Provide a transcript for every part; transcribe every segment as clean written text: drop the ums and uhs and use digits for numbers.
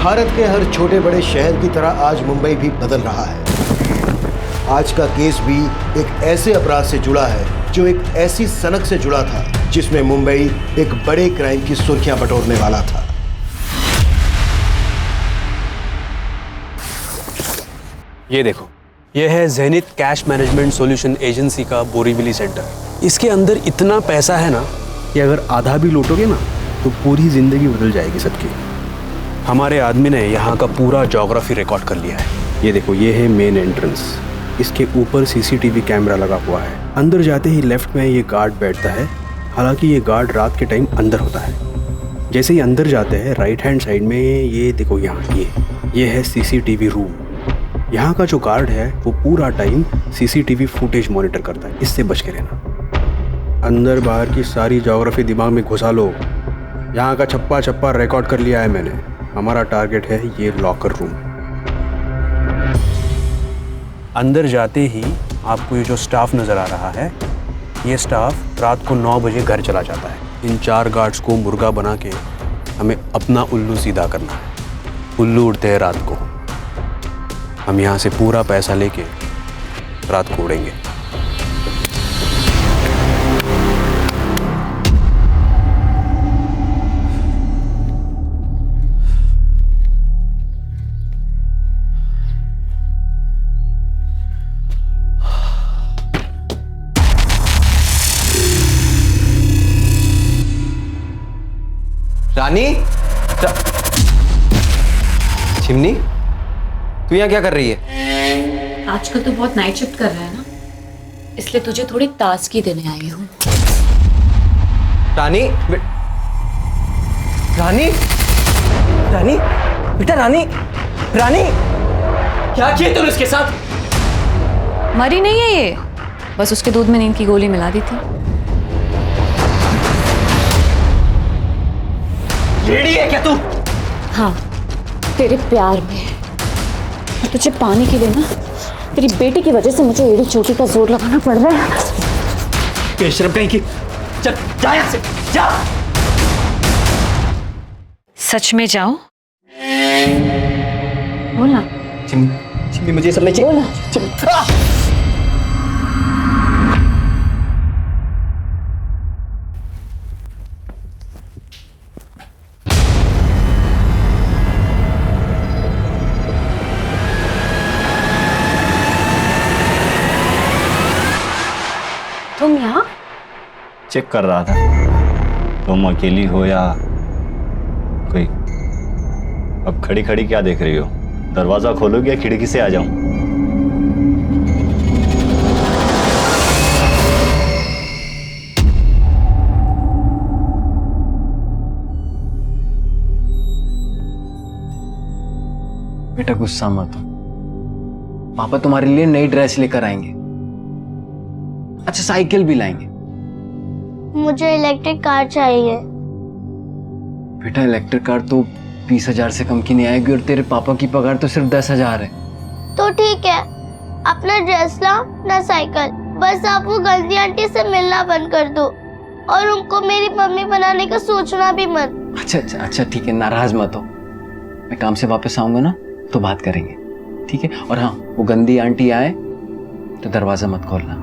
भारत के हर छोटे बड़े शहर की तरह आज मुंबई भी बदल रहा है। आज का केस भी एक ऐसे अपराध से जुड़ा है जो एक ऐसी सनक से जुड़ा था जिसमें मुंबई एक बड़े क्राइम की सुर्खियां बटोरने वाला था। ये देखो, ये है Zenith cash management solution agency का बोरीवली सेंटर। इसके अंदर इतना पैसा है ना कि अगर आधा भी लूटोगे ना तो पूरी जिंदगी बदल जाएगी सबकी। हमारे आदमी ने यहाँ का पूरा ज्योग्राफी रिकॉर्ड कर लिया है। ये देखो, ये है मेन एंट्रेंस। इसके ऊपर सीसीटीवी कैमरा लगा हुआ है। अंदर जाते ही लेफ्ट में ये गार्ड बैठता है। हालांकि ये गार्ड रात के टाइम अंदर होता है। जैसे ही अंदर जाते हैं राइट हैंड साइड में ये देखो, यहाँ ये है सीसीटीवी रूम। यहाँ का जो गार्ड है वो पूरा टाइम सीसीटीवी फुटेज मॉनिटर करता है। इससे बच के रहना। अंदर बाहर की सारी ज्योग्राफी दिमाग में घुसा लो। यहाँ का छप्पा छप्पा रिकॉर्ड कर लिया है मैंने। हमारा टारगेट है ये लॉकर रूम। अंदर जाते ही आपको ये जो स्टाफ नज़र आ रहा है, ये स्टाफ रात को 9 बजे घर चला जाता है। इन 4 गार्ड्स को मुर्गा बना के हमें अपना उल्लू सीधा करना है। उल्लू उड़ते हैं रात को। हम यहाँ से पूरा पैसा लेके रात को उड़ेंगे। रानी, चिमनी, तू यहाँ क्या कर रही है? आजकल तो बहुत नाइट शिफ्ट कर रहा है ना, इसलिए तुझे थोड़ी ताजगी देने आई हूँ। रानी, रानी, रानी, बेटा रानी, रानी, क्या किया तूने इसके साथ? मरी नहीं है ये, बस उसके दूध में नींद की गोली मिला दी थी। रेडी है क्या तू? हाँ, तेरे प्यार में। और तुझे पाने के लिए ना तेरी बेटी की वजह से मुझे एड़ी चोटी का जोर लगाना पड़ रहा है। बेशरम कहीं की, चल जा यहाँ से, जा। सच में जाओ? बोला चिमनी, मुझे सब नहीं चाहिए। बोला तुम यहाँ? चेक कर रहा था तुम अकेली हो या कोई। अब खड़ी खड़ी क्या देख रही हो? दरवाजा खोलोगे या खिड़की से आ जाऊं? बेटा गुस्सा मत हो, पापा तुम्हारे लिए नई ड्रेस लेकर आएंगे। अच्छा, साइकिल भी लाएंगे। मुझे इलेक्ट्रिक कार चाहिए। बेटा इलेक्ट्रिक कार तो 20,000 से कम की नहीं आएगी और तेरे पापा की पगार तो सिर्फ 10,000 है। तो ठीक है, अपना ड्रेस लाओ ना साइकिल। बस आप वो गंदी आंटी से मिलना बंद कर दो और उनको मेरी मम्मी बनाने का सोचना भी मत। अच्छा ठीक है, नाराज मत हो। मैं काम से वापस आऊंगा ना तो बात करेंगे, ठीक है? और हाँ, वो गंदी आंटी आए तो दरवाजा मत खोलना।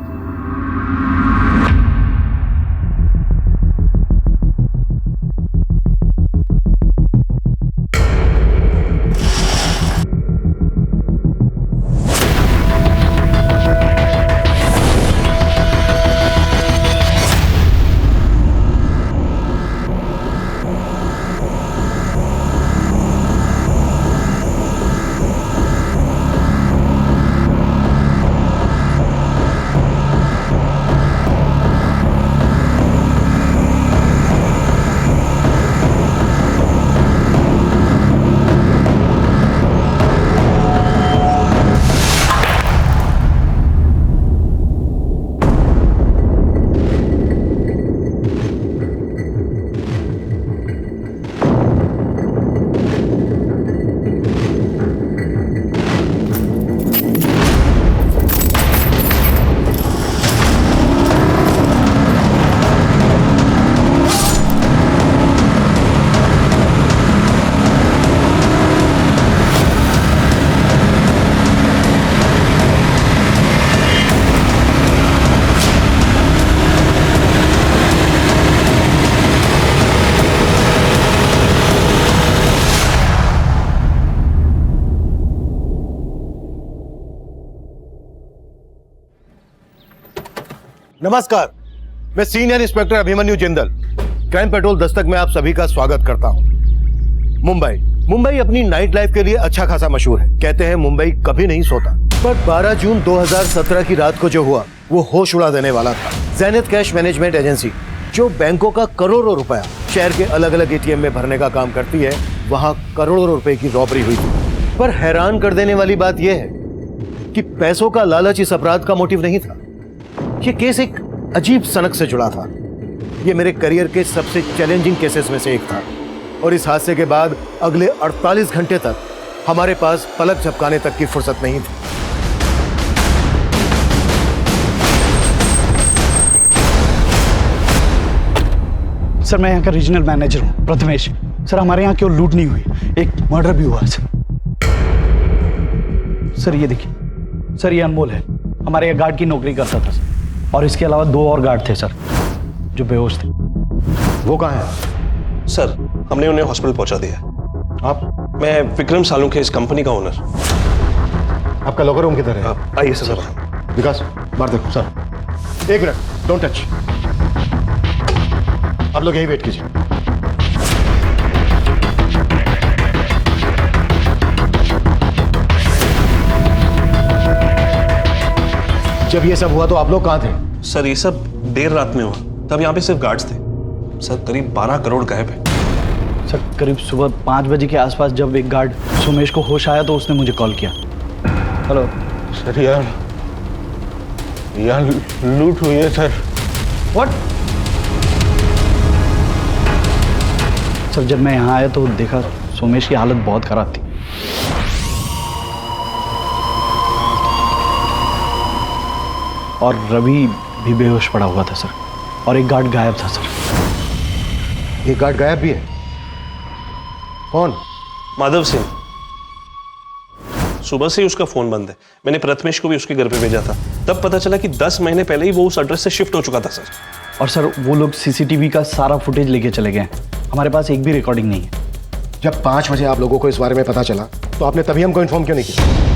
नमस्कार, मैं senior inspector Abhimanyu Jindal, crime petrol Dastak में आप सभी का स्वागत करता हूं। मुंबई अपनी नाइट लाइफ के लिए अच्छा खासा मशहूर है। कहते हैं मुंबई कभी नहीं सोता, पर 12 जून 2017 की रात को जो हुआ वो होश उड़ा देने वाला था। ज़ेनिथ कैश मैनेजमेंट एजेंसी, जो बैंकों का करोड़ों रुपया शहर के अलग अलग एटीएम में भरने का काम करती है, वहां करोड़ों रुपए की रॉबरी हुई थी। पर हैरान कर देने वाली बात यह है कि पैसों का लालच इस अपराध का मोटिव नहीं था। ये केस एक अजीब सनक से जुड़ा था। ये मेरे करियर के सबसे चैलेंजिंग केसेस में से एक था, और इस हादसे के बाद अगले 48 घंटे तक हमारे पास पलक झपकाने तक की फुर्सत नहीं थी। सर, मैं यहाँ का रीजनल मैनेजर हूँ, प्रथमेश। सर, हमारे यहाँ केवल लूट नहीं हुई, एक मर्डर भी हुआ सर। ये देखिए सर, ये अनमोल है, हमारे यहाँ गार्ड की नौकरी करता था सर। और इसके अलावा 2 और गार्ड थे सर, जो बेहोश थे। वो कहाँ है? सर, हमने उन्हें हॉस्पिटल पहुंचा दिया। आप? मैं विक्रम सालुंखे, इस कंपनी का ओनर। आपका लॉकर रूम किधर है? आइए सर। विकास, बाहर देखो सर। 1 minute, don't touch. आप लोग यही वेट कीजिए। जब ये सब हुआ तो आप लोग कहाँ थे? सर, ये सब देर रात में हुआ, तब यहाँ पे सिर्फ गार्ड्स थे। सर, करीब 12 करोड़ गायब है। सर, करीब सुबह 5 बजे के आसपास जब एक गार्ड सुमेश को होश आया तो उसने मुझे कॉल किया। हेलो सर, यार लूट हुई है सर। व्हाट? सर, जब मैं यहाँ आया तो देखा सुमेश की हालत बहुत खराब थी। और रवि भी बेहोश पड़ा हुआ था सर, और एक गार्ड गायब था सर। एक गार्ड गायब भी है? कौन? माधव सिंह। सुबह से ही उसका फोन बंद है। मैंने प्रथमेश को भी उसके घर पे भेजा था, तब पता चला कि 10 महीने पहले ही वो उस एड्रेस से शिफ्ट हो चुका था सर। और सर, वो लोग सीसीटीवी का सारा फुटेज लेके चले गए। हमारे पास एक भी रिकॉर्डिंग नहीं है। जब 5 बजे आप लोगों को इस बारे में पता चला तो आपने तभी हमको इन्फॉर्म क्यों नहीं किया?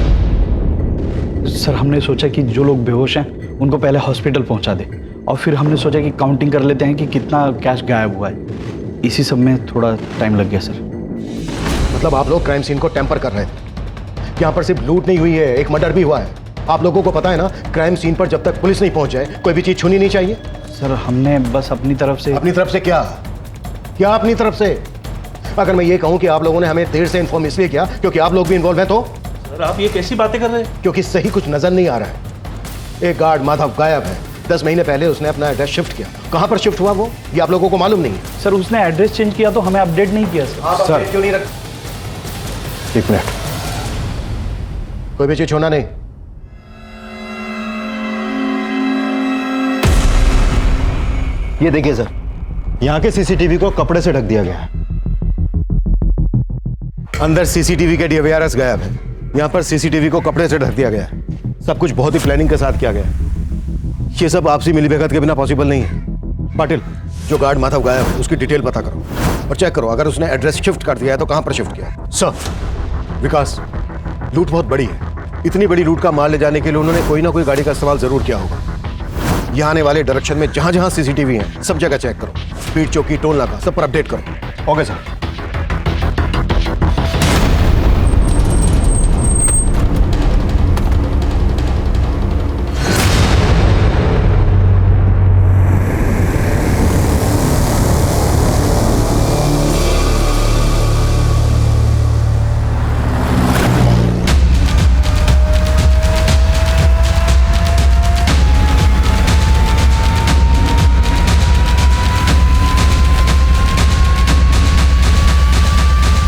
सर, हमने सोचा कि जो लोग बेहोश हैं उनको पहले हॉस्पिटल पहुंचा दे, और फिर हमने सोचा कि काउंटिंग कर लेते हैं कि कितना कैश गायब हुआ है। इसी सब में थोड़ा टाइम लग गया सर। मतलब आप लोग क्राइम सीन को टेम्पर कर रहे थे? यहाँ पर सिर्फ लूट नहीं हुई है, एक मर्डर भी हुआ है। आप लोगों को पता है ना, क्राइम सीन पर जब तक पुलिस नहीं पहुंच जाए कोई भी चीज छूनी नहीं चाहिए। सर, हमने बस अपनी तरफ से। अपनी तरफ से क्या? अपनी तरफ से? अगर मैं ये कहूं कि आप लोगों ने हमें देर से इन्फॉर्म इसलिए किया क्योंकि आप लोग भी इन्वॉल्व हैं, तो? सर, आप ये कैसी बातें कर रहे हैं? क्योंकि सही कुछ नजर नहीं आ रहा है। एक गार्ड माधव गायब है। 10 महीने पहले उसने अपना एड्रेस शिफ्ट किया। कहां पर शिफ्ट हुआ वो, ये आप लोगों को मालूम नहीं है? सर, उसने एड्रेस चेंज किया तो हमें अपडेट नहीं किया सर। सर क्यों नहीं रख? 1 मिनट, कोई भी चीज छोड़ना नहीं। ये देखिए सर, यहाँ के सीसीटीवी को कपड़े से ढक दिया गया है। अंदर सीसीटीवी के डीवीआरएस गायब है, यहाँ पर सीसीटीवी को कपड़े से ढक दिया गया है। सब कुछ बहुत ही प्लानिंग के साथ किया गया है। ये सब आपसी मिलीभगत के बिना पॉसिबल नहीं है। पाटिल, जो गार्ड माधव गायब है उसकी डिटेल पता करो और चेक करो अगर उसने एड्रेस शिफ्ट कर दिया है तो कहां पर शिफ्ट किया है। सर, विकास, लूट बहुत बड़ी है। इतनी बड़ी लूट का माल ले जाने के लिए उन्होंने कोई ना कोई गाड़ी का इस्तेमाल जरूर किया होगा। यहाँ आने वाले डायरेक्शन में जहां जहां सीसीटीवी है सब जगह चेक करो। स्पीड चौकी, टोल नाका, सब पर अपडेट करो। Okay sir.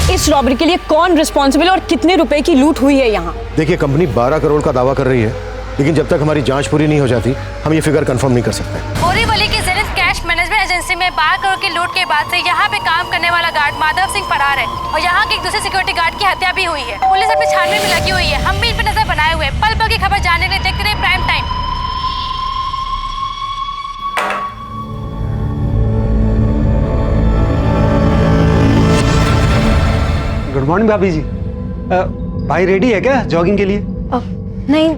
इस रॉबरी के लिए कौन रिस्पॉन्सिबल और कितने रुपए की लूट हुई है यहाँ? देखिए, कंपनी 12 करोड़ का दावा कर रही है, लेकिन जब तक हमारी जांच पूरी नहीं हो जाती हम ये फिगर कंफर्म नहीं कर सकते। बोरीवली की ज़ेनिथ कैश मैनेजमेंट एजेंसी में 12 करोड़ की लूट के बाद से यहाँ पे काम करने वाला गार्ड माधव सिंह फरार है और यहाँ के एक दूसरे सिक्योरिटी गार्ड की हत्या भी हुई है। पुलिस अपनी छानबीन में लगी हुई है। हम भी इन पर नजर बनाए हुए हैं। पल पल की खबर जानने के लिए देखते रहिए प्राइम टाइम। गुड मॉर्निंग भाभी जी। भाई रेडी है क्या जॉगिंग के लिए? नहीं,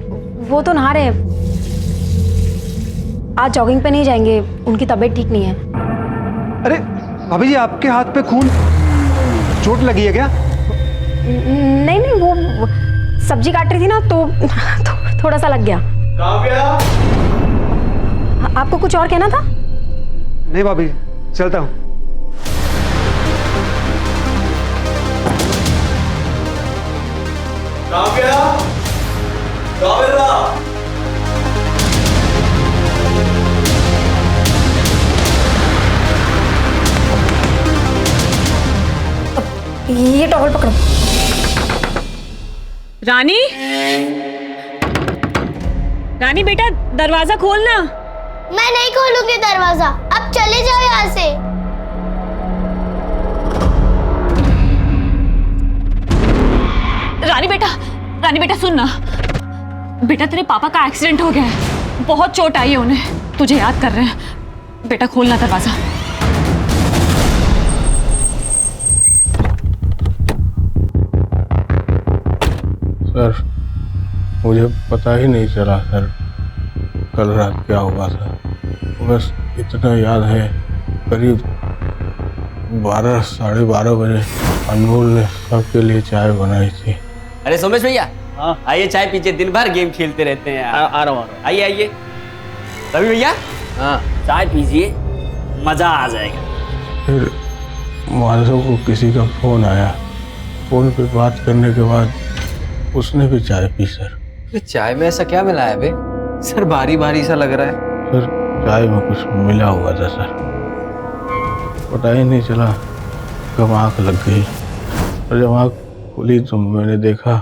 वो तो नहा रहे हैं। आज जॉगिंग पे नहीं जाएंगे, उनकी तबीयत ठीक नहीं है। अरे भाभी जी, आपके हाथ पे खून, चोट लगी है क्या? नहीं नहीं, वो सब्जी काट रही थी ना तो थोड़ा सा लग गया। काव्या, आपको कुछ और कहना था? नहीं भाभी, चलता हूँ। काव्या, काव्या, ये टॉवल पकड़ो। रानी, रानी बेटा दरवाजा खोलना। मैं नहीं खोलूंगी दरवाजा, अब चले जाओ यहाँ से। रानी बेटा सुन ना, बेटा तेरे पापा का एक्सीडेंट हो गया है, बहुत चोट आई है उन्हें, तुझे याद कर रहे हैं। बेटा खोलना दरवाजा। सर मुझे पता ही नहीं चला सर, कल रात क्या हुआ था। बस इतना याद है, करीब 12 साढ़े 12 बजे अनमोल ने सबके लिए चाय बनाई थी। अरे सोमेश भैया, आइए चाय पीजिए, दिन भर गेम खेलते रहते हैं। आ रहा हूँ। आइए आइए। रवि भैया, हाँ चाय पीजिए, मजा आ जाएगा। फिर माधव को किसी का फोन आया, फोन पे बात करने के बाद उसने भी चाय पी सर। चाय में ऐसा क्या मिला है बे? सर भारी भारी सा लग रहा है। सर चाय में कुछ मिला हुआ था सर, पता ही नहीं चला कब आँख लग गई, और जब आँख खुली तो मैंने देखा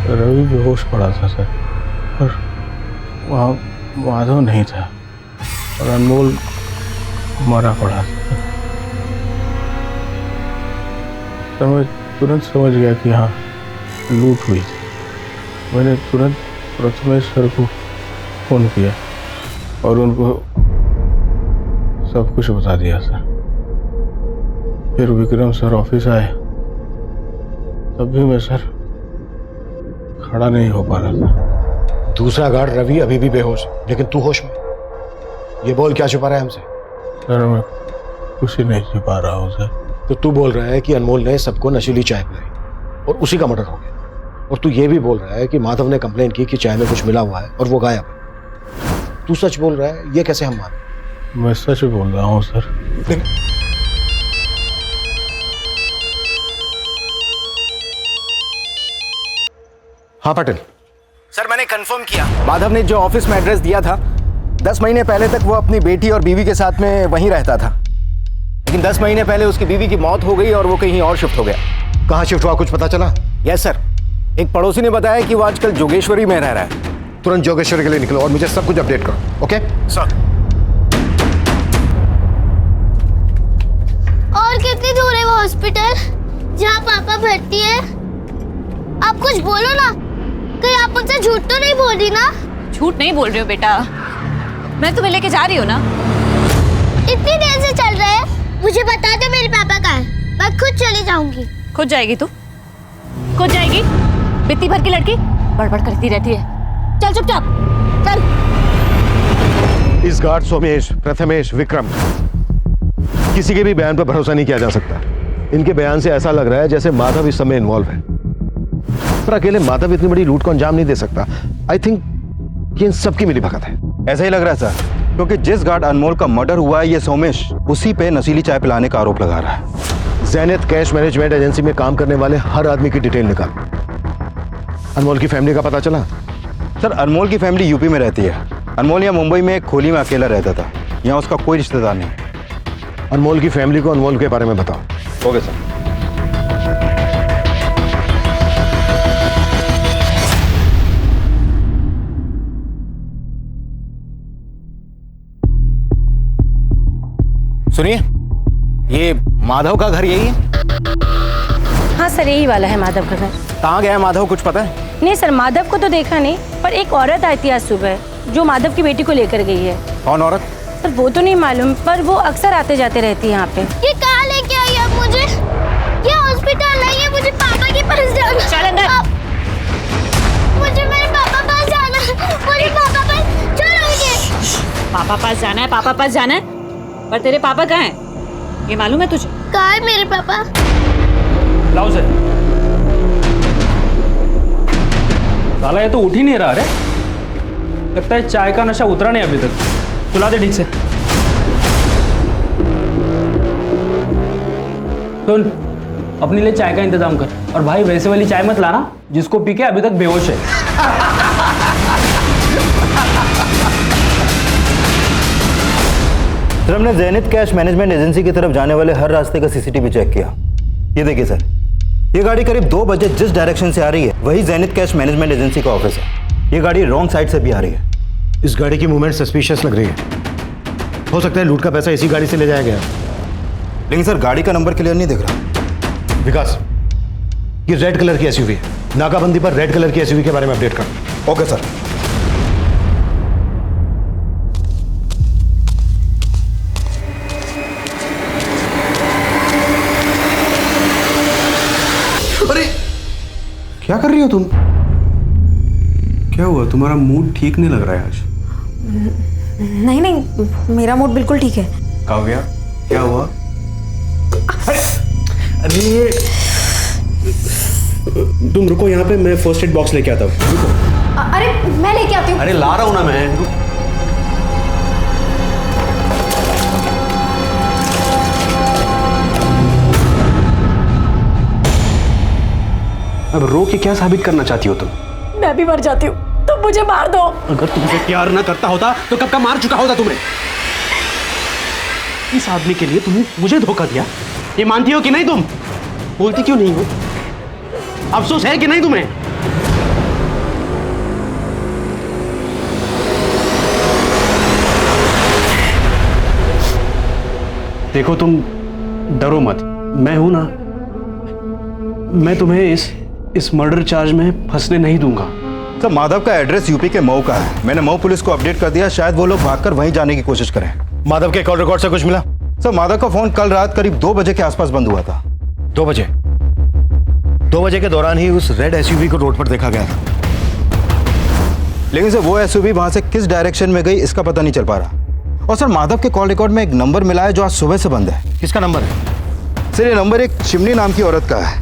रवि बेहोश पड़ा था सर, और वहाँ माधव नहीं था, और अनमोल मरा पड़ा था। तो मैं तुरंत समझ गया कि हाँ लूट हुई थी। मैंने तुरंत प्रथमेश सर को फोन किया और उनको सब कुछ बता दिया सर। फिर विक्रम सर ऑफिस आए, तब भी मैं सर खड़ा नहीं हो पा रहा था। दूसरा गार्ड रवि अभी भी बेहोश, लेकिन तू होश में। ये बोल क्या छुपा रहा है हमसे? सर मैं कुछ ही नहीं छुपा रहा हूँ सर। तो तू बोल रहा है कि अनमोल ने सबको नशीली चाय पिलाई और उसी का मर्डर हो गया, और तू ये भी बोल रहा है कि माधव ने कंप्लेन की कि चाय में कुछ मिला हुआ है और वो गायब है। तू सच बोल रहा है, ये कैसे हम माने? मैं सच बोल रहा हूँ सर। हाँ पटेल सर, मैंने कंफर्म किया, माधव ने जो ऑफिस में एड्रेस दिया था 10 महीने पहले तक वो अपनी बेटी और बीवी के साथ में वहीं रहता था, लेकिन 10 महीने पहले उसकी बीवी की मौत हो गई और वो कहीं और शिफ्ट हो गया। कहाँ शिफ्ट हुआ, कुछ पता चला? यस सर, एक पड़ोसी ने बताया कि वो आजकल जोगेश्वरी में रह रहा है। तुरंत जोगेश्वरी के लिए निकलो और मुझे सब कुछ अपडेट करो। Okay sir. और कितनी दूर है वो हॉस्पिटल जहाँ पापा भर्ती है? आप कुछ बोलो ना, कहीं आप मुझसे झूठ तो नहीं बोल रही ना? झूठ नहीं बोल रही हो बेटा, मैं तुम्हें लेके जा रही हूँ ना। इतनी देर से चल रहा है, मुझे बता दो मेरे पापा कहाँ है, मैं खुद चली जाऊंगी। खुद जाएगी तू? खुद जाएगी? बित्ती भर की लड़की बड़बड़ करती रहती है। चल चुपचाप चल। इस गार्ड सोमेश, प्रथमेश, विक्रम, किसी के भी बयान पर भरोसा नहीं किया जा सकता। इनके बयान से ऐसा लग रहा है जैसे माधव इस समय इन्वॉल्व है, पर अकेले माधव इतनी बड़ी लूट को अंजाम नहीं दे सकता। आई थिंक कि इन सबकी मिलीभगत है। ऐसा ही लग रहा है सर, क्योंकि जिस गार्ड अनमोल का मर्डर हुआ है ये सोमेश उसी पे नशीली चाय पिलाने का आरोप लगा रहा है। ज़ैनित कैश मैनेजमेंट एजेंसी में काम करने वाले हर आदमी की डिटेल निकाल। अनमोल की फैमिली का पता चला? सर अनमोल की फैमिली यूपी में रहती है। अनमोल यहाँ मुंबई में एक खोली में अकेला रहता था, यहाँ उसका कोई रिश्तेदार नहीं। अनमोल की फैमिली को अनमोल के बारे में बताओ। Okay sir. सुनिए, ये माधव का घर यही है? हाँ सर, यही वाला है माधव का घर। कहाँ गया है माधव, कुछ पता है? नहीं सर, माधव को तो देखा नहीं, पर एक औरत आई थी आज सुबह जो माधव की बेटी को लेकर गई है। कौन औरत? सर वो तो नहीं मालूम, पर वो अक्सर आते जाते रहती है यहाँ पे। ये कहाँ लेके आई है मुझे? ये हॉस्पिटल नहीं है, मुझे पापा के पास जाना। चल अंदर। मुझे पापा पर छोड़ोगे? पापा पास जाना है, पापा पास जाना है, पर तेरे पापा कहाँ हैं? ये मालूम है तुझे? कहाँ है मेरे पापा? लाओ से। साला ये तो उठ ही नहीं रहा रे। लगता है चाय का नशा उतरा नहीं अभी तक। सुला दे ठीक से। सुन, अपने लिए चाय का इंतजाम कर, और भाई वैसे वाली चाय मत लाना जिसको पी के अभी तक बेहोश है। सर, हमने ज़ेनिथ कैश मैनेजमेंट एजेंसी की तरफ जाने वाले हर रास्ते का सीसीटीवी चेक किया। ये देखिए सर, ये गाड़ी करीब 2 बजे जिस डायरेक्शन से आ रही है वही ज़ेनिथ कैश मैनेजमेंट एजेंसी का ऑफिस है। ये गाड़ी रॉन्ग साइड से भी आ रही है। इस गाड़ी की मूवमेंट सस्पिशियस लग रही है। हो सकता है लूट का पैसा इसी गाड़ी से ले जाया गया। लेकिन सर, गाड़ी का नंबर क्लियर नहीं दिख रहा। विकास, ये रेड कलर की एसयूवी है। नाकाबंदी पर रेड कलर की एसयूवी के बारे में अपडेट कर। Okay sir. अरे क्या कर रही हो तुम? क्या हुआ? तुम्हारा मूड ठीक नहीं लग रहा है आज? नहीं नहीं, मेरा मूड बिल्कुल ठीक है। काव्या, क्या हुआ? अरे तुम रुको यहाँ पे, मैं फर्स्ट एड बॉक्स लेके आता हूँ। रुको। अरे मैं लेके आती हूँ। अरे ला रहा हूँ ना मैं। अब रो के क्या साबित करना चाहती हो तुम? मैं भी मर जाती हूँ, तुम मुझे मार दो। अगर तुमसे प्यार ना करता होता तो कब का मार चुका होता तुम्हें। इस आदमी के लिए तुमने मुझे धोखा दिया, ये मानती हो कि नहीं? तुम बोलती क्यों नहीं हो? अफसोस है कि नहीं तुम्हें? देखो, तुम डरो मत, मैं हूं ना। मैं तुम्हें इस मर्डर चार्ज में फंसने नहीं दूंगा। सर, माधव का एड्रेस यूपी के मऊ का है। मैंने मऊ पुलिस को अपडेट कर दिया, शायद वो लोग भागकर वहीं जाने की कोशिश करें। माधव के कॉल रिकॉर्ड से कुछ मिला? सर, माधव का फोन कल रात करीब 2 बजे के आसपास बंद हुआ था। 2 बजे? 2 बजे के दौरान ही उस रेड एसयूवी को रोड पर देखा गया था। लेकिन सर, वो एसयूवी वहां से किस डायरेक्शन में गई इसका पता नहीं चल पा रहा। और सर, माधव के कॉल रिकॉर्ड में एक नंबर मिला है जो आज सुबह से बंद है। किसका नंबर है? सर, ये नंबर एक चिमनी नाम की औरत का है।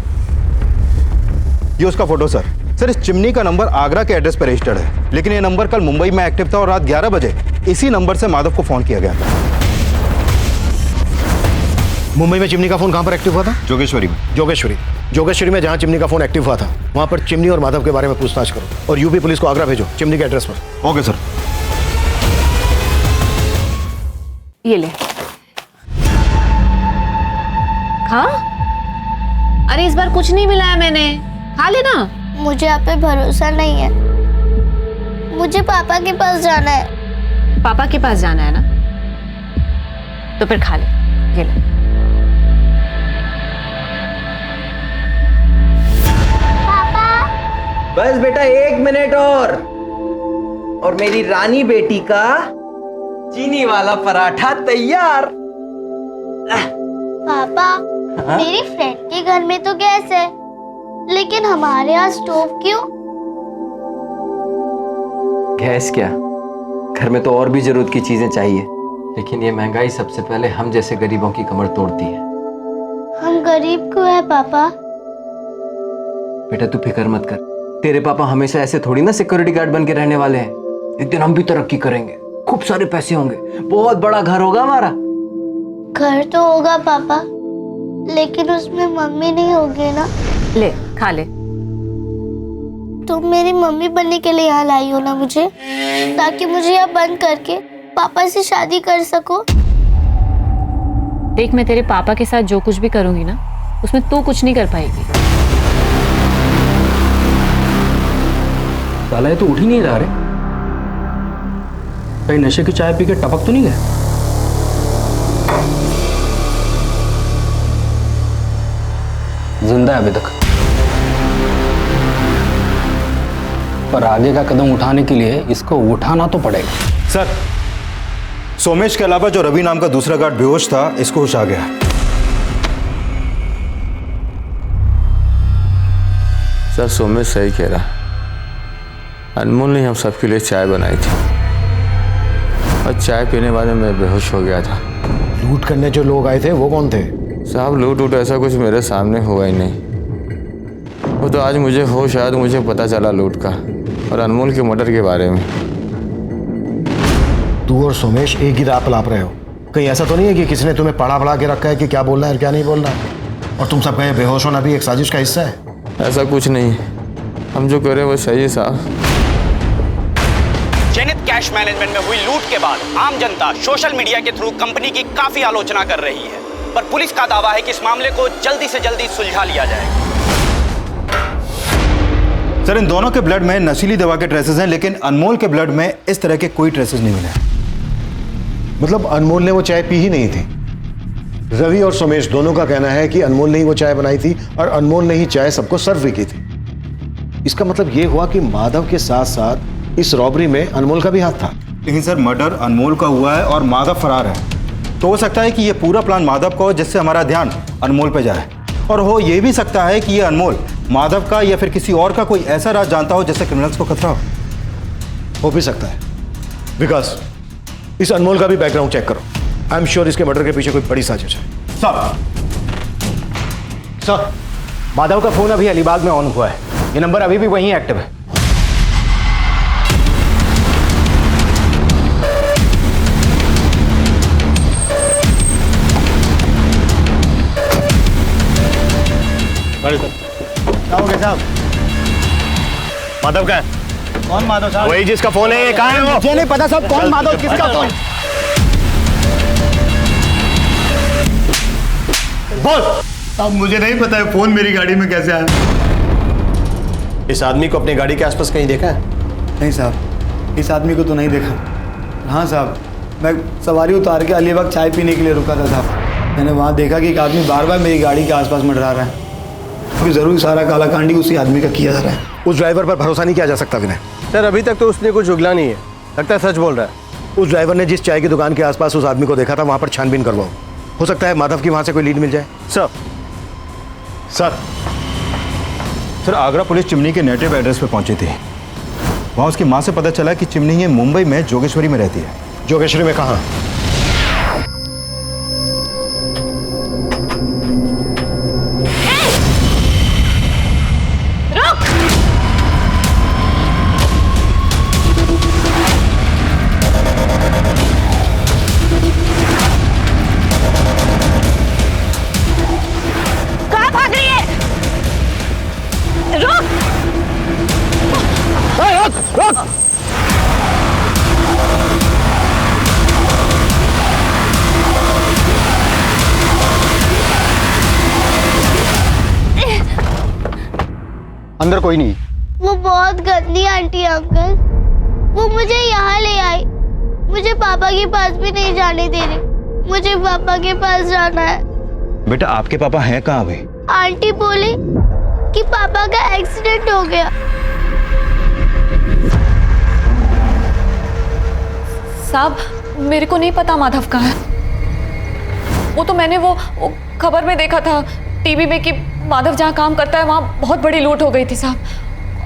ये उसका फोटो सर। सर, इस चिमनी का नंबर आगरा के एड्रेस पर रजिस्टर्ड है, लेकिन ये नंबर कल मुंबई में एक्टिव था और रात 11 बजे इसी नंबर से माधव को फोन किया गया था। मुंबई में चिमनी का फोन कहां पर एक्टिव हुआ था? जोगेश्वरी में। जोगेश्वरी में जहां चिमनी का फोन एक्टिव हुआ था वहां पर चिमनी और माधव के बारे में पूछताछ करो, और यूपी पुलिस को आगरा भेजो चिमनी के एड्रेस पर। Okay sir. ये ले खा। अरे इस बार कुछ नहीं मिला है, मैंने खा लेना। मुझे आप पे भरोसा नहीं है, मुझे पापा के पास जाना है। पापा के पास जाना है ना, तो फिर खा ले। ये ले। बस बेटा 1 मिनट और मेरी रानी बेटी का चीनी वाला पराठा तैयार। पापा, मेरी फ्रेंड के घर में तो गैस है, लेकिन हमारे यहाँ स्टोव क्यों? गैस क्या, घर में तो और भी जरूरत की चीजें चाहिए, लेकिन ये महंगाई सबसे पहले हम जैसे गरीबों की कमर तोड़ती है। हम गरीब क्यों है पापा? बेटा तू फिक्र मत कर, तेरे पापा हमेशा ऐसे थोड़ी ना सिक्योरिटी गार्ड बन के रहने वाले हैं। एक दिन हम भी तरक्की करेंगे, खूब सारे पैसे होंगे, बहुत बड़ा घर होगा हमारा। घर तो होगा पापा, लेकिन उसमें मम्मी नहीं होगी ना। ले खा ले। तुम मेरी मम्मी बनने के लिए यहाँ लाई हो ना मुझे, ताकि मुझे यहाँ बंद करके पापा से शादी कर सको। देख, मैं तेरे पापा के साथ जो कुछ भी करूंगी ना, उसमें तू कुछ नहीं कर पाएगी। साला ये तो उठ ही नहीं रहा रे। कहीं नशे की चाय पी के टपक तो नहीं गया? जिंदा है अभी तक, पर आगे का कदम उठाने के लिए इसको उठाना तो पड़ेगा। सर, सोमेश के अलावा जो रवि नाम का दूसरा गार्ड बेहोश था, इसको होश आ गया। सर, सोमेश सही कह रहा। अनमोल ने हम सबके लिए चाय बनाई थी और चाय पीने बाद मैं बेहोश हो गया था। लूट करने जो लोग आए थे वो कौन थे? साहब लूट ऐसा कुछ मेरे सामने हुआ ही नहीं। वो तो आज मुझे होश आया तो मुझे पता चला लूट का और अनमोल के मर्डर के बारे में। तू और सोमेश एक ही रात लाप रहे हो, कहीं ऐसा तो नहीं है कि किसी ने तुम्हें पढ़ा के रखा है कि क्या बोलना है और क्या नहीं बोलना, और तुम सब कहीं बेहोश होना भी एक साजिश का हिस्सा है? ऐसा कुछ नहीं, हम जो करें वो सही है साहब। जेनिथ कैश मैनेजमेंट में हुई लूट के बाद आम जनता सोशल मीडिया के थ्रू कंपनी की काफी आलोचना कर रही है, पर पुलिस का दावा है कि इस मामले को जल्दी से जल्दी सुलझा लिया जाएगा। सर, इन दोनों के ब्लड में नशीली दवा के ट्रेसेस हैं, लेकिन अनमोल के ब्लड में इस तरह के कोई ट्रेसेस नहीं मिले। मतलब अनमोल ने वो चाय पी ही नहीं थी? रवि और सोमेश दोनों का कहना है कि अनमोल ने ही वो चाय बनाई थी और अनमोल ने ही चाय सबको सर्व भी की थी। इसका मतलब ये हुआ कि माधव के साथ साथ इस रॉबरी में अनमोल का भी हाथ था। लेकिन सर, मर्डर अनमोल का हुआ है और माधव फरार है, तो हो सकता है कि ये पूरा प्लान माधव का हो जिससे हमारा ध्यान अनमोल पे जाए, और हो ये भी सकता है कि ये अनमोल माधव का या फिर किसी और का कोई ऐसा राज जानता हो जिससे क्रिमिनल्स को खतरा हो भी सकता है। विकास, इस अनमोल का भी बैकग्राउंड चेक करो। आई एम श्योर इसके मर्डर के पीछे कोई बड़ी साजिश है। सर, माधव का फोन अभी अलीबाग में ऑन हुआ है, ये नंबर अभी भी वहीं एक्टिव है। क्या हो गया साहब? माधव का है? कौन माधव साहब? वही जिसका फोन है, ये कहाँ है वो? मुझे नहीं पता साहब कौन माधव, किसका फोन? बोल। साहब मुझे नहीं पता है, फोन मेरी गाड़ी में कैसे आया? इस आदमी को अपनी गाड़ी के आसपास कहीं देखा है? नहीं साहब, इस आदमी को तो नहीं देखा। हाँ साहब, मैं सवारी उतार के अलीबाग चाय पीने के लिए रुका था साहब। मैंने वहाँ देखा कि एक आदमी बार बार मेरी गाड़ी के आसपास मंडरा रहा है। अभी जरूर सारा कालाकांडी उसी आदमी का किया जा रहा है। उस ड्राइवर पर भरोसा नहीं किया जा सकता विनय। सर, अभी तक तो उसने कुछ उगला नहीं है, लगता है सच बोल रहा है। उस ड्राइवर ने जिस चाय की दुकान के आसपास उस आदमी को देखा था, वहाँ पर छानबीन करवाओ। हो सकता है माधव की वहाँ से कोई लीड मिल जाए। सर, आगरा पुलिस चिमनी के नेटिव एड्रेस पे पहुंची थी। वहाँ उसकी माँ से पता चला कि चिमनी ये मुंबई में जोगेश्वरी में रहती है। जोगेश्वरी में कहाँ? अंदर कोई नहीं। वो बहुत गंदी आंटी अंकल, वो मुझे यहाँ ले आई, मुझे पापा के पास भी नहीं जाने दे रही। मुझे पापा के पास जाना है। बेटा, आपके पापा हैं कहाँ भाई? आंटी बोली कि पापा का एक्सीडेंट हो गया। साहब, मेरे को नहीं पता माधव कहाँ है। वो तो मैंने वो खबर में देखा था टीवी में कि माधव जहाँ काम करता है वहाँ बहुत बड़ी लूट हो गई थी साहब,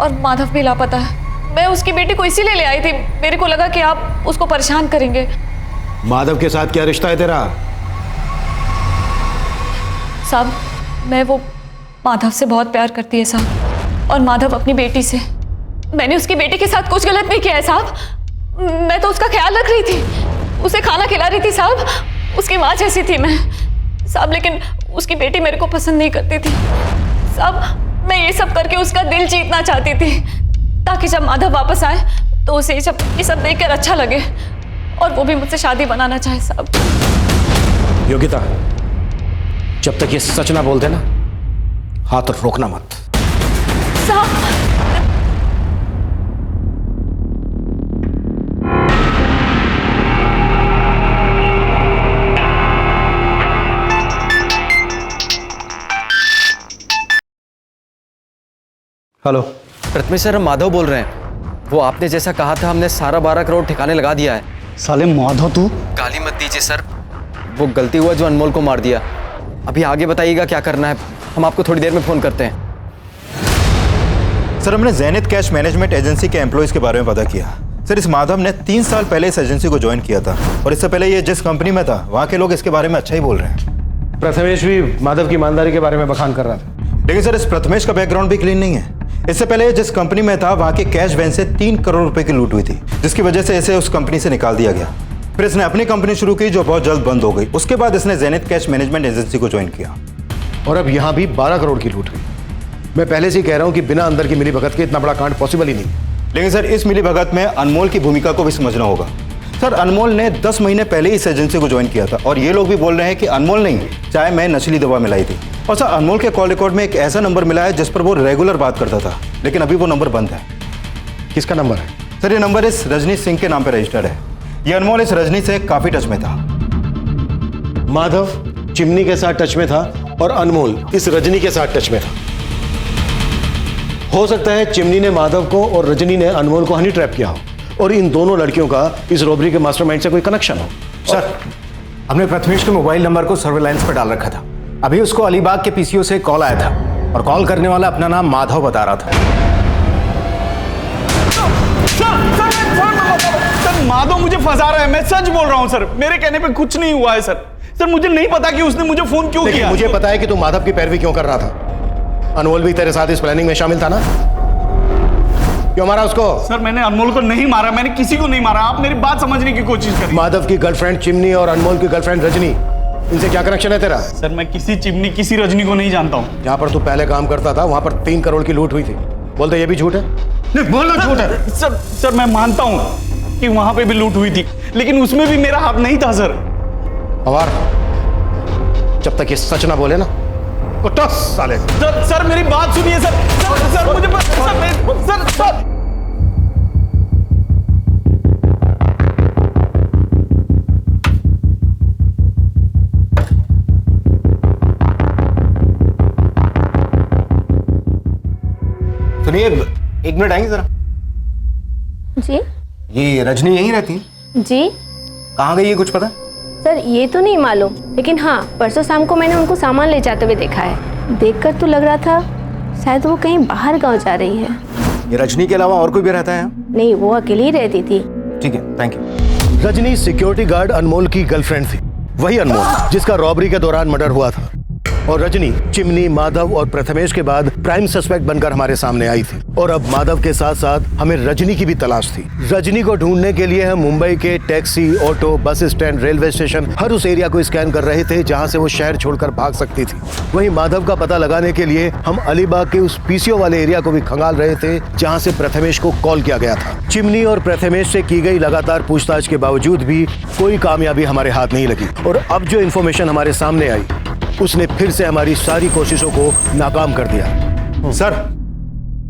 और माधव भी लापता है। मैं उसकी बेटी को इसीलिए ले आई थी, मेरे को लगा कि आप उसको परेशान करेंगे। माधव के साथ क्या रिश्ता है तेरा? साहब, मैं वो माधव से बहुत प्यार करती है साहब, और माधव अपनी बेटी से। मैंने उसकी बेटी के साथ कुछ गलत नहीं किया है साहब। मैं तो उसका ख्याल रख रही थी, उसे खाना खिला रही थी साहब, उसकी माँ जैसी थी मैं साहब। लेकिन उसकी बेटी मेरे को पसंद नहीं करती थी साहब। मैं ये सब करके उसका दिल जीतना चाहती थी, ताकि जब माधव वापस आए तो उसे ये सब देखकर अच्छा लगे, और वो भी मुझसे शादी बनाना चाहे साहब। योगिता, जब तक ये सच ना बोलते ना, हाथ रोकना मत। साहब, हेलो प्रथमेश सर, हम माधव बोल रहे हैं। वो आपने जैसा कहा था, हमने सारा 12 करोड़ ठिकाने लगा दिया है। साले माधव, तू गाली मत दीजिए सर, वो गलती हुआ जो अनमोल को मार दिया। अभी आगे बताइएगा क्या करना है, हम आपको थोड़ी देर में फोन करते हैं। सर हमने ज़ेनिथ कैश मैनेजमेंट एजेंसी के एम्प्लॉयज़ के बारे में पता किया। सर इस माधव ने 3 साल पहले इस एजेंसी को ज्वाइन किया था और इससे पहले ये जिस कंपनी में था वहाँ के लोग इसके बारे में अच्छा ही बोल रहे हैं। प्रथमेश भी माधव की ईमानदारी के बारे में बखान कर रहा था। लेकिन सर इस प्रथमेश का बैकग्राउंड भी क्लीन नहीं है। इससे पहले जिस कंपनी में था वहाँ के कैश वैन से 3 करोड़ रुपए की लूट हुई थी, जिसकी वजह से इसे उस कंपनी से निकाल दिया गया। फिर इसने अपनी कंपनी शुरू की जो बहुत जल्द बंद हो गई। उसके बाद इसने ज़ेनिथ कैश मैनेजमेंट एजेंसी को ज्वाइन किया और अब यहाँ भी 12 करोड़ की लूट हुई। मैं पहले से ही कह रहा हूँ कि बिना अंदर की मिलीभगत के इतना बड़ा कांड पॉसिबल ही नहीं। लेकिन सर इस मिलीभगत में अनमोल की भूमिका को भी समझना होगा। सर अनमोल ने 10 महीने पहले इस एजेंसी को ज्वाइन किया था और ये लोग भी बोल रहे हैं कि अनमोल नहीं, चाहे मैं नशीली दवा मिलाई थी। और सर अनमोल के कॉल रिकॉर्ड में एक ऐसा नंबर मिला है जिस पर वो रेगुलर बात करता था, लेकिन अभी वो नंबर बंद है। किसका नंबर है? सर ये नंबर इस रजनी सिंह के नाम पर रजिस्टर्ड है। ये अनमोल इस रजनी से काफी टच में था। माधव चिमनी के साथ टच में था और अनमोल इस रजनी के साथ टच में था। हो सकता है चिमनी ने माधव को और रजनी ने अनमोल को हनी ट्रैप किया हो और इन दोनों लड़कियों का इस रॉबरी के मास्टरमाइंड से कोई कनेक्शन हो। सर हमने प्रथमेश के मोबाइल नंबर को सर्वेलांस पर डाल रखा था। अभी उसको अलीबाग के पीसीओ से कॉल आया था और कॉल करने वाला अपना नाम माधव बता रहा था। सर माधव मुझे फंसा रहा है, मैं सच बोल रहा हूँ सर, मेरे कहने पे कुछ नहीं हुआ है सर। सर मुझे नहीं पता कि उसने मुझे फोन क्यों किया। मुझे पता है कि तू माधव की पैरवी क्यों कर रहा था। अनमोल भी तेरे साथ इस प्लानिंग में शामिल था ना? क्यों मारा उसको? सर मैंने अनमोल को नहीं मारा, मैंने किसी को नहीं मारा। आप मेरी बात समझने की कोशिश करिए। माधव की गर्लफ्रेंड चिमनी और अनमोल की गर्लफ्रेंड रजनी, इनसे क्या कनेक्शन है तेरा? सर मैं किसी चिमनी किसी रजनी को नहीं जानता हूँ। जहाँ पर तू पहले काम करता था वहां पर 3 करोड़ की लूट हुई थी। बोलते ये भी झूठ है? नहीं बोलना झूठ है। सर मैं मानता हूँ कि वहां पे भी लूट हुई थी, लेकिन उसमें भी मेरा हाथ नहीं था सर। पवार जब तक ये सच ना बोले ना तो टस साले। सर मेरी बात सुनिए सर। सर मुझे सर सुनिए, 1 मिनट आएंगे जरा। जी ये रजनी यहीं रहती है? जी। कहाँ गई है कुछ पता? सर ये तो नहीं मालूम, लेकिन हाँ परसों शाम को मैंने उनको सामान ले जाते हुए देखा है। देखकर तो लग रहा था शायद वो कहीं बाहर गांव जा रही है। ये रजनी के अलावा और कोई भी रहता है? नहीं, वो अकेली ही रहती थी। ठीक है, thank you. Rajni security guard Anmol की गर्लफ्रेंड थी, वही अनमोल जिसका रॉबरी के दौरान मर्डर हुआ था। और रजनी चिमनी, माधव और प्रथमेश के बाद प्राइम सस्पेक्ट बनकर हमारे सामने आई थी। और अब माधव के साथ साथ हमें रजनी की भी तलाश थी। रजनी को ढूंढने के लिए हम मुंबई के taxi, auto, bus stand, railway station, हर उस एरिया को स्कैन कर रहे थे जहां से वो शहर छोड़कर भाग सकती थी। वहीं माधव का पता लगाने के लिए हम अलीबाग के उस पीसीओ वाले एरिया को भी खंगाल रहे थे जहाँ से प्रथमेश को कॉल किया गया था। चिमनी और प्रथमेश से की गई लगातार पूछताछ के बावजूद भी कोई कामयाबी हमारे हाथ नहीं लगी। और अब जो इन्फॉर्मेशन हमारे सामने आई उसने फिर से हमारी सारी कोशिशों को नाकाम कर दिया। सर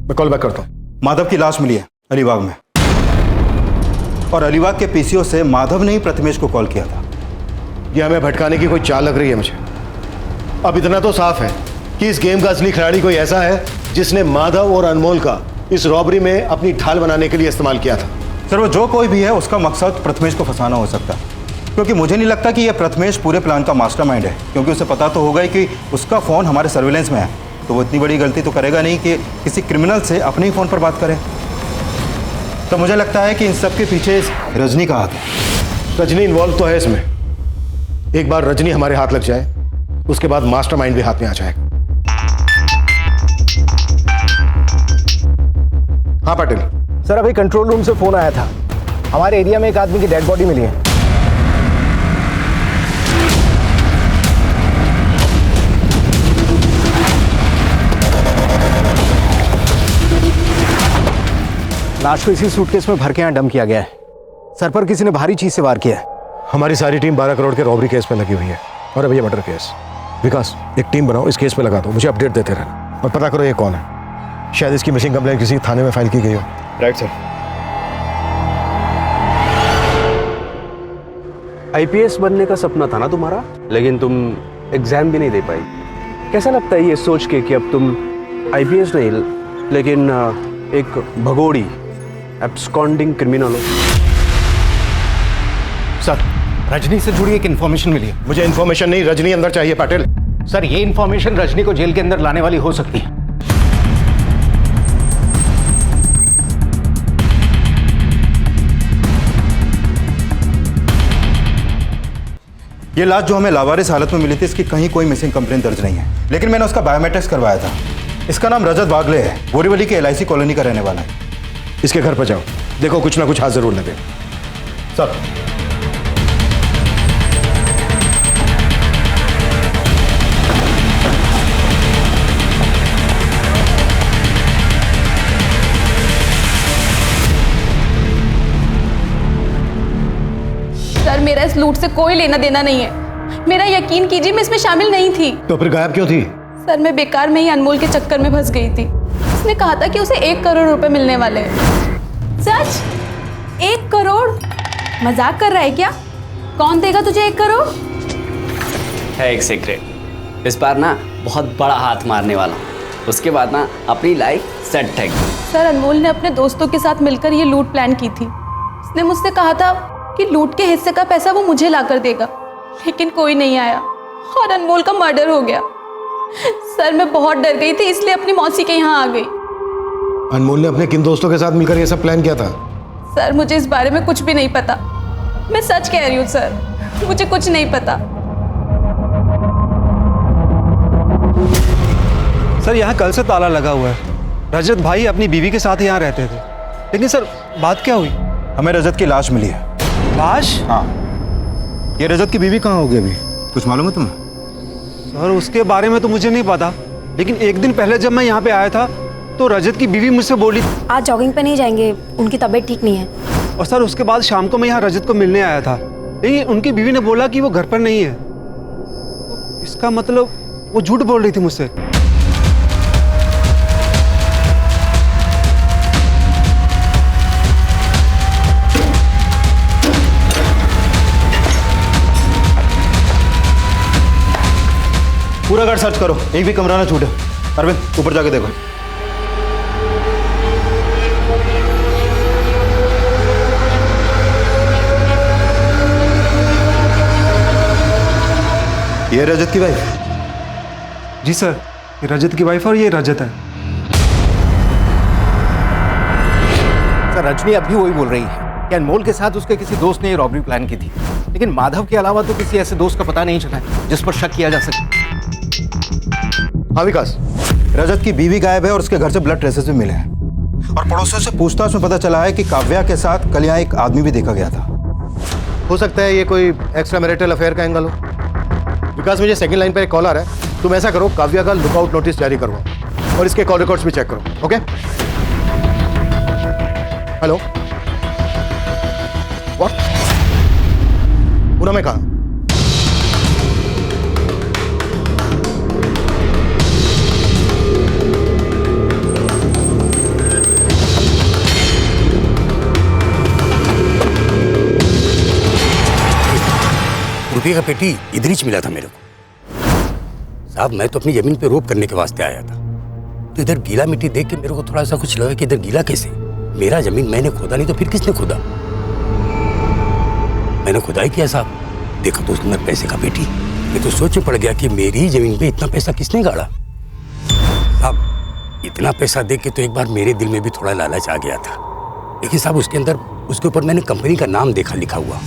मैं कॉल बैक करता हूँ। माधव की लाश मिली है अलीबाग में और अलीबाग के पीसीओ से माधव ने ही प्रथमेश को कॉल किया था। यह हमें भटकाने की कोई चाल लग रही है मुझे। अब इतना तो साफ है कि इस गेम का असली खिलाड़ी कोई ऐसा है जिसने माधव और अनमोल का इस रॉबरी में अपनी ढाल बनाने के लिए इस्तेमाल किया था। सर वो जो कोई भी है उसका मकसद प्रथमेश को फंसाना हो सकता है, क्योंकि मुझे नहीं लगता कि यह प्रथमेश पूरे प्लान का मास्टरमाइंड है, क्योंकि उसे पता तो होगा ही कि उसका फ़ोन हमारे सर्विलेंस में है, तो वो इतनी बड़ी गलती तो करेगा नहीं कि किसी क्रिमिनल से अपने ही फ़ोन पर बात करे। तो मुझे लगता है कि इन सब के पीछे रजनी का हाथ है। रजनी इन्वॉल्व तो है इसमें। एक बार रजनी हमारे हाथ लग जाए उसके बाद मास्टरमाइंड भी हाथ में आ जाएगा। हाँ पाटिल। सर अभी कंट्रोल रूम से फोन आया था, हमारे एरिया में एक आदमी की डेड बॉडी मिली है। लाश को इसी सूटकेस में भर के यहाँ डंप किया गया है। सर पर किसी ने भारी चीज से वार किया है। हमारी सारी टीम 12 करोड़ के रॉबरी केस पे लगी हुई है और अब ये मर्डर केस। विकास एक टीम बनाओ, इस केस पे लगा दो, मुझे अपडेट देते रहना और पता करो ये कौन है। शायद इसकी मिसिंग कंप्लेंट किसी थाने में फाइल की गई हो। Right sir. आईपीएस बनने का सपना था ना तुम्हारा, लेकिन तुम एग्जाम भी नहीं दे पाई। कैसा लगता है ये सोच के कि अब तुम आईपीएस नहीं लेकिन एक भगोड़ी एब्सकॉन्डिंग क्रिमिनल हो? सर रजनी से जुड़ी एक इन्फॉर्मेशन मिली है। मुझे इन्फॉर्मेशन नहीं, रजनी अंदर चाहिए पाटिल। सर ये इन्फॉर्मेशन रजनी को जेल के अंदर लाने वाली हो सकती है। ये लाश जो हमें लावारिस हालत में मिली थी, इसकी कहीं कोई मिसिंग कंप्लेंट दर्ज नहीं है, लेकिन मैंने उसका बायोमेट्रिक्स करवाया था। इसका नाम रजत बागले है, बोरीवली के LIC कॉलोनी का रहने वाला है। इसके घर पर जाओ, देखो कुछ ना कुछ हाथ जरूर लगे। सर, सर मेरा इस लूट से कोई लेना देना नहीं है। मेरा यकीन कीजिए मैं इसमें शामिल नहीं थी। तो फिर गायब क्यों थी? सर मैं बेकार में ही अनमोल के चक्कर में फंस गई थी। उसने कहा था कि उसे 1 करोड़ रुपए मिलने वाले हैं। सच? 1 करोड़? मजाक कर रहा है क्या? कौन देगा तुझे 1 करोड़? है एक सीक्रेट, इस बार ना बहुत बड़ा हाथ मारने वाला हूँ, उसके बाद ना अपनी लाइफ सेट है। सर अनमोल ने अपने दोस्तों के साथ मिलकर ये लूट प्लान की थी। उसने मुझसे कहा था कि लूट के हिस्से का पैसा वो मुझे ला कर देगा, लेकिन कोई नहीं आया और अनमोल का मर्डर हो गया। सर मैं बहुत डर गई थी, इसलिए अपनी मौसी के यहाँ आ गई। अनमोल ने अपने किन दोस्तों के साथ मिलकर ये सब प्लान किया था? सर मुझे इस बारे में कुछ भी नहीं पता, मैं सच कह रही हूँ सर, मुझे कुछ नहीं पता। सर यहाँ कल से ताला लगा हुआ है। रजत भाई अपनी बीवी के साथ यहाँ रहते थे, लेकिन सर बात क्या हुई? हमें रजत की लाश मिली है। लाश? हाँ। ये रजत की बीवी कहाँ होगी अभी, कुछ मालूम है तुम्हें? सर उसके बारे में तो मुझे नहीं पता, लेकिन एक दिन पहले जब मैं यहाँ पे आया था तो रजत की बीवी मुझसे बोली आज जॉगिंग पे नहीं जाएंगे, उनकी तबीयत ठीक नहीं है। और सर उसके बाद शाम को मैं यहाँ रजत को मिलने आया था, लेकिन उनकी बीवी ने बोला कि वो घर पर नहीं है। इसका मतलब वो झूठ बोल रही थी मुझसे। पूरा घर सर्च करो, एक भी कमरा ना छूटे। अरविंद ऊपर जाके देखो। ये रजत की वाइफ? जी सर, ये रजत की वाइफ और ये रजत है। सर रजनी अभी वही बोल रही है कि अनमोल के साथ उसके किसी दोस्त ने ये रॉबरी प्लान की थी, लेकिन माधव के अलावा तो किसी ऐसे दोस्त का पता नहीं चला है जिस पर शक किया जा सके। हाँ विकास, रजत की बीवी गायब है और उसके घर से ब्लड ट्रेसेस भी मिले हैं, और पड़ोसियों से पूछताछ में पता चला है कि काव्या के साथ कल यहाँ एक आदमी भी देखा गया था। हो सकता है ये कोई एक्स्ट्रा मैरिटल अफेयर का एंगल हो। विकास मुझे सेकंड लाइन पर एक कॉल आ रहा है, तुम ऐसा करो काव्या का लुकआउट नोटिस जारी करवाओ और इसके कॉल रिकॉर्ड्स भी चेक करो। ओके? Hello, what? पूरा में कहा? रुपये का पेटी इधर ही मिला था मेरे को। साहब मैं तो अपनी जमीन पे रोप करने के वास्ते आया था, तो इधर गीला मिट्टी देख के मेरे को थोड़ा सा कुछ लगा कि इधर गीला कैसे? मेरा जमीन मैंने खोदा नहीं तो फिर किसने खोदा? मैंने खुदाई किया साहब, देखा तो उसके अंदर पैसे का पेटी। मैं तो सोच में पड़ गया कि मेरी जमीन पे इतना पैसा किसने गाड़ा। साहब इतना पैसा देख के तो एक बार मेरे दिल में भी थोड़ा लालच आ गया था, लेकिन साहब उसके अंदर उसके ऊपर मैंने कंपनी का नाम देखा लिखा हुआ,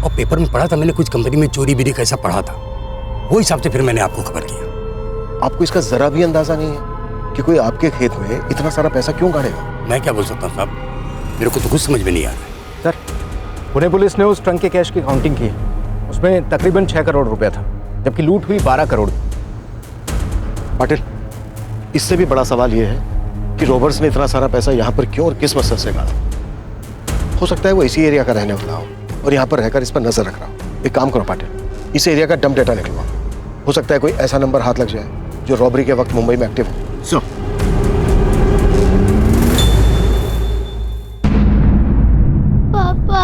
और पेपर में पढ़ा था मैंने कुछ कंपनी में चोरी बीरी कैसा पढ़ा था, वो हिसाब से फिर मैंने आपको खबर किया। आपको इसका जरा भी अंदाजा नहीं है कि कोई आपके खेत में इतना सारा पैसा क्यों गाड़ेगा? मैं क्या बोल सकता हूँ साहब, मेरे को तो कुछ समझ में नहीं आ रहा है। सर पुणे पुलिस ने उस ट्रंक के कैश की काउंटिंग की, उसमें तकरीबन 6 करोड़ रुपया था, जबकि लूट हुई 12 करोड़। पाटिल, इससे भी बड़ा सवाल यह है कि रॉबर्स ने इतना सारा पैसा यहाँ पर क्यों और किस मकसद से गाड़ा? हो सकता है वो इसी एरिया का रहने वाला हो और यहाँ पर रहकर इस पर नजर रख रहा हो। एक काम करो पाटिल, इस एरिया का डंप डेटा निकलवाओ, हो सकता है कोई ऐसा नंबर हाथ लग जाए जो रॉबरी के वक्त मुंबई में एक्टिव हो। सुनो, पापा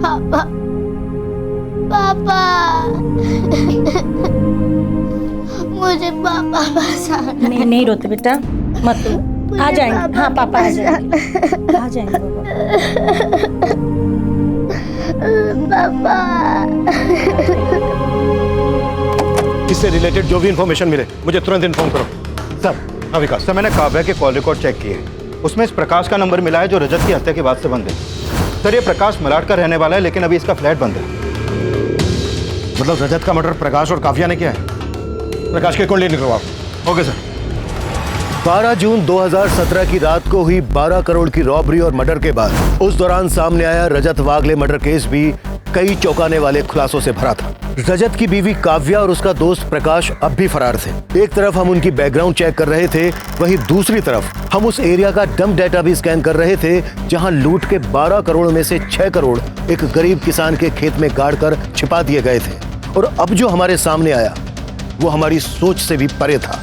पापा पापा मुझे पापा बचाना। नहीं नहीं रोते बेटा, मत रो, आ जाएंगे। हाँ पापा आ जाएंगे, आ जाएंगे पापा। इससे रिलेटेड जो भी इंफॉर्मेशन मिले मुझे तुरंत इन्फॉर्म करो। सर, हाँ विकास सर, मैंने काव्या के कॉल रिकॉर्ड चेक किए, उसमें इस प्रकाश का नंबर मिला है जो रजत की हत्या के बाद से बंद है। सर ये प्रकाश मलाड का रहने वाला है, लेकिन अभी इसका फ्लैट बंद है। मतलब रजत का मर्डर प्रकाश और काव्या ने किया है? प्रकाश के कुंडली निकलवाओ। Okay sir. 12 जून 2017 की रात को हुई 12 करोड़ की रॉबरी और मर्डर के बाद उस दौरान सामने आया रजत वागले मर्डर केस भी कई चौंकाने वाले खुलासों से भरा था। रजत की बीवी काव्या और उसका दोस्त प्रकाश अब भी फरार थे। एक तरफ हम उनकी बैकग्राउंड चेक कर रहे थे, वहीं दूसरी तरफ हम उस एरिया का डंप डेटा भी स्कैन कर रहे थे जहां लूट के 12 करोड़ में से 6 करोड़ एक गरीब किसान के खेत में गाड़ कर छिपा दिए गए थे। और अब जो हमारे सामने आया वो हमारी सोच से भी परे था।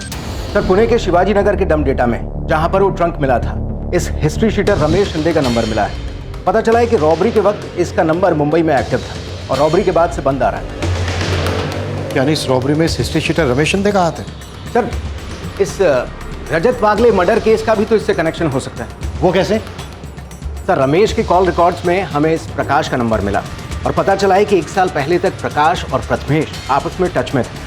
सर, पुणे के शिवाजी नगर के डंप डेटा में जहां पर वो ट्रंक मिला था, इस हिस्ट्री शीटर रमेश शिंदे का नंबर मिला है। पता चला है कि रॉबरी के वक्त इसका नंबर मुंबई में एक्टिव था और रॉबरी के बाद से बंद आ रहा है। यानी इस रॉबरी में इस हिस्ट्री शीटर रमेश शिंदे का हाथ है? सर, इस रजत वागले मर्डर केस का भी तो इससे कनेक्शन हो सकता है। वो कैसे? सर, रमेश के कॉल रिकॉर्ड्स में हमें इस प्रकाश का नंबर मिला और पता चला है कि 1 साल पहले तक प्रकाश और प्रथमेश आपस में टच में थे।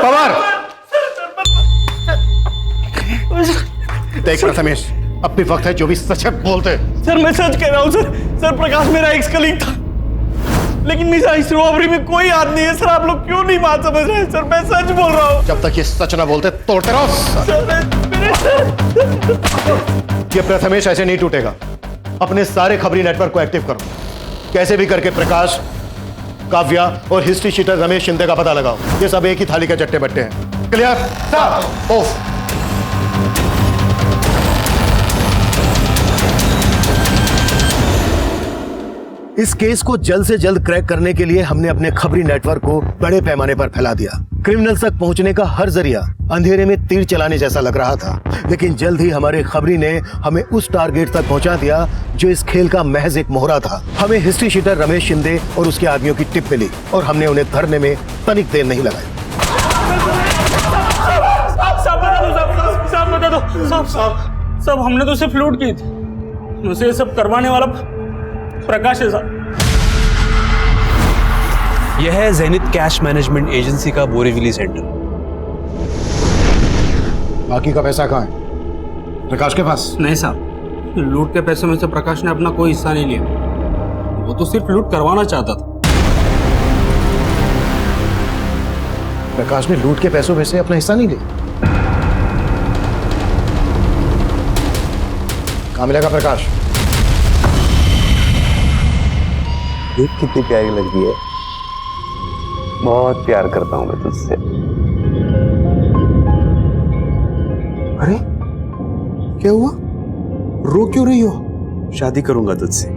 पवार! देख प्रथमेश, अब भी वक्त है जो भी सच बोलते। सर मैं सच कह रहा हूँ सर। सर प्रकाश मेरा एक्स कलीग था, लेकिन मेरा इस रॉबरी में कोई हाथ नहीं है। सर आप लोग क्यों नहीं बात समझ रहे हैं? सर मैं सच बोल रहा हूँ। जब तक ये सच ना बोलते तोड़ते रहो। ये प्रथमेश ऐसे नहीं टूटेगा। अपने सारे खबरी नेटवर्क को एक्टिव करो। कैसे भी करके प्रकाश, काव्या और हिस्ट्री शीटर रमेश शिंदे का पता लगाओ। ये सब एक ही थाली के चट्टे बट्टे हैं। क्लियर? ऑफ। इस केस को जल्द से जल्द क्रैक करने के लिए हमने अपने खबरी नेटवर्क को बड़े पैमाने पर फैला दिया। क्रिमिनल्स तक पहुंचने का हर जरिया अंधेरे में तीर चलाने जैसा लग रहा था, लेकिन जल्द ही हमारे खबरी ने हमें उस टारगेट तक पहुंचा दिया जो इस खेल का महज एक मोहरा था। हमें हिस्ट्री शीटर रमेश शिंदे और उसके आदमियों की टिप मिली और हमने उन्हें धरने में तनिक देर नहीं लगाई। साहब हमने तो सिर्फ लूट की थी, मुझसे ये सब करवाने वाला प्रकाश है साहब। यह है ज़ेनिथ कैश मैनेजमेंट एजेंसी का बोरीवली सेंटर। बाकी का पैसा कहाँ है? प्रकाश के पास? नहीं साहब, लूट के पैसे में से प्रकाश ने अपना कोई हिस्सा नहीं लिया। वो तो सिर्फ लूट करवाना चाहता था। प्रकाश ने लूट के पैसों में से अपना हिस्सा नहीं लिया? कहाँ मिलेगा प्रकाश? देख कितनी प्यारी लड़की है। बहुत प्यार करता हूं मैं तुझसे। अरे क्या हुआ? रो क्यों रही हो? शादी करूंगा तुझसे।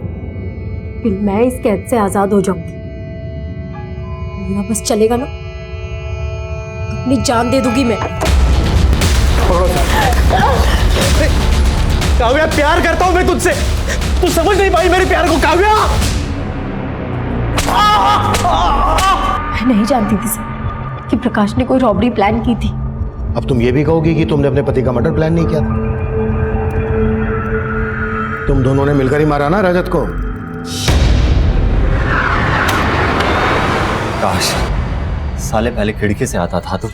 फिर मैं इस कैद से आजाद हो जाऊंगी। मेरा बस चलेगा ना, अपनी जान दे दूंगी मैं। काव्या प्यार करता हूं मैं तुझसे, तू समझ नहीं पाई मेरे प्यार को काव्या। मैं नहीं जानती थी सर कि प्रकाश ने कोई रॉबरी प्लान की थी। अब तुम ये भी कहोगी कि तुमने अपने पति का मर्डर प्लान नहीं किया था? तुम दोनों ने मिलकर ही मारा ना रजत को? काश साले पहले खिड़की से आता था, तो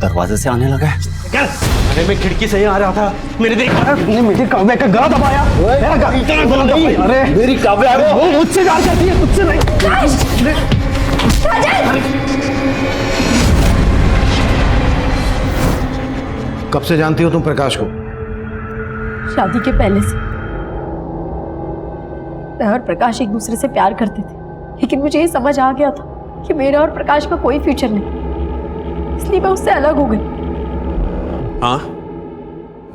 दरवाजे से आने लगा है। अरे मैं खिड़की से ही आ रहा था, मैंने देखा मुझे काव्या का गला दबाया। अरे मेरी काव्या वो मुझसे प्यार करती है, तुझसे नहीं। कब से जानती हो तुम प्रकाश को? शादी के पहले से मैं और प्रकाश एक दूसरे से प्यार करते थे, लेकिन मुझे ये समझ आ गया था कि मेरा और प्रकाश का कोई फ्यूचर नहीं, इसलिए मैं उससे अलग हो गई। हाँ,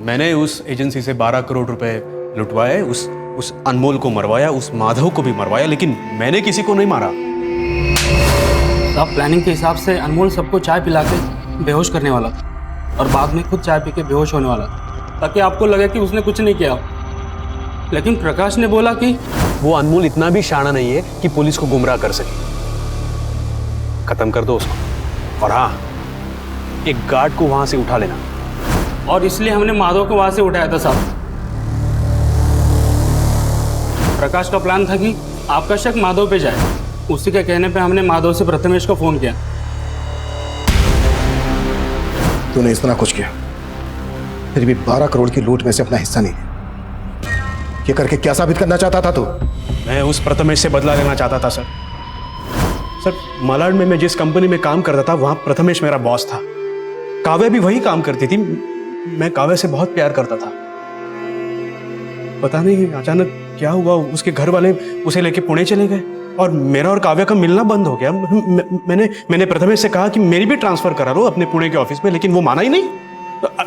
मैंने उस एजेंसी से 12 करोड़ रुपए लुटवाए, उस अनमोल को मरवाया, उस माधव को भी मरवाया, लेकिन मैंने किसी को नहीं मारा। आप प्लानिंग के हिसाब से अनमोल सबको चाय पिला के बेहोश करने वाला था और बाद में खुद चाय पी के बेहोश होने वाला था, ताकि आपको लगे कि उसने कुछ नहीं किया। लेकिन प्रकाश ने बोला कि वो अनमोल इतना भी शाना नहीं है कि पुलिस को गुमराह कर सके। खत्म कर दो उसको, और हाँ, एक गार्ड को वहां से उठा लेना। और इसलिए हमने माधव को वहां से उठाया था साहब। प्रकाश का प्लान था कि आपका शक माधव पे जाए, उसी के कहने पे हमने माधव से प्रथमेश को फोन किया। तूने इतना कुछ किया, फिर भी 12 करोड़ की लूट में से अपना हिस्सा नहीं लिया। ये करके क्या साबित करना चाहता था तू? मैं उस प्रथमेश से बदला लेना चाहता था सर। सर, मालाड में मैं जिस कंपनी में काम करता था वहां प्रथमेश मेरा बॉस था। काव्या भी वही काम करती थी। मैं काव्या से बहुत प्यार करता था। पता नहीं अचानक क्या हुआ, उसके घर वाले उसे लेके पुणे चले गए और मेरा और काव्या का मिलना बंद हो गया। मैंने प्रथमेश से कहा कि मेरी भी ट्रांसफर करा लो अपने पुणे के ऑफिस में, लेकिन वो माना ही नहीं।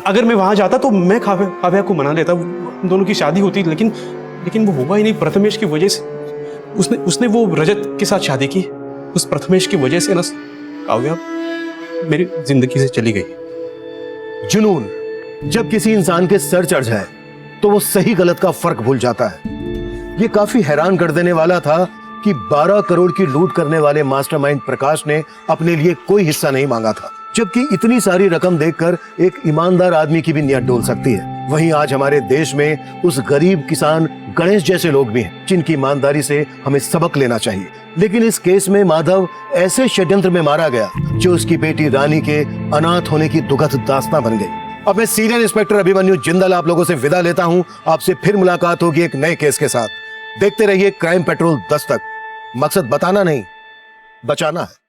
अगर मैं वहां जाता तो मैं काव्या को मना लेता, दोनों की शादी होती, लेकिन वो हुआ ही नहीं। प्रथमेश की वजह से उसने वो रजत के साथ शादी की। उस प्रथमेश की वजह से ना काव्या मेरी जिंदगी से चली गई। जुनून जब किसी इंसान के सर चढ़ जाए तो वो सही गलत का फर्क भूल जाता है। ये काफी हैरान कर देने वाला था कि 12 करोड़ की लूट करने वाले मास्टरमाइंड प्रकाश ने अपने लिए कोई हिस्सा नहीं मांगा था, जबकि इतनी सारी रकम देखकर एक ईमानदार आदमी की भी नियत डोल सकती है। वहीं आज हमारे देश में उस गरीब किसान गणेश जैसे लोग भी हैं जिनकी ईमानदारी से हमें सबक लेना चाहिए। लेकिन इस केस में माधव ऐसे षड्यंत्र में मारा गया जो उसकी बेटी रानी के अनाथ होने की दुखद दास्तां बन गई। अब मैं सीनियर इंस्पेक्टर अभिमन्यु जिंदल आप लोगों से विदा लेता हूं। आपसे फिर मुलाकात होगी एक नए केस के साथ। देखते रहिए क्राइम पेट्रोल 10 तक। मकसद बताना नहीं, बचाना है।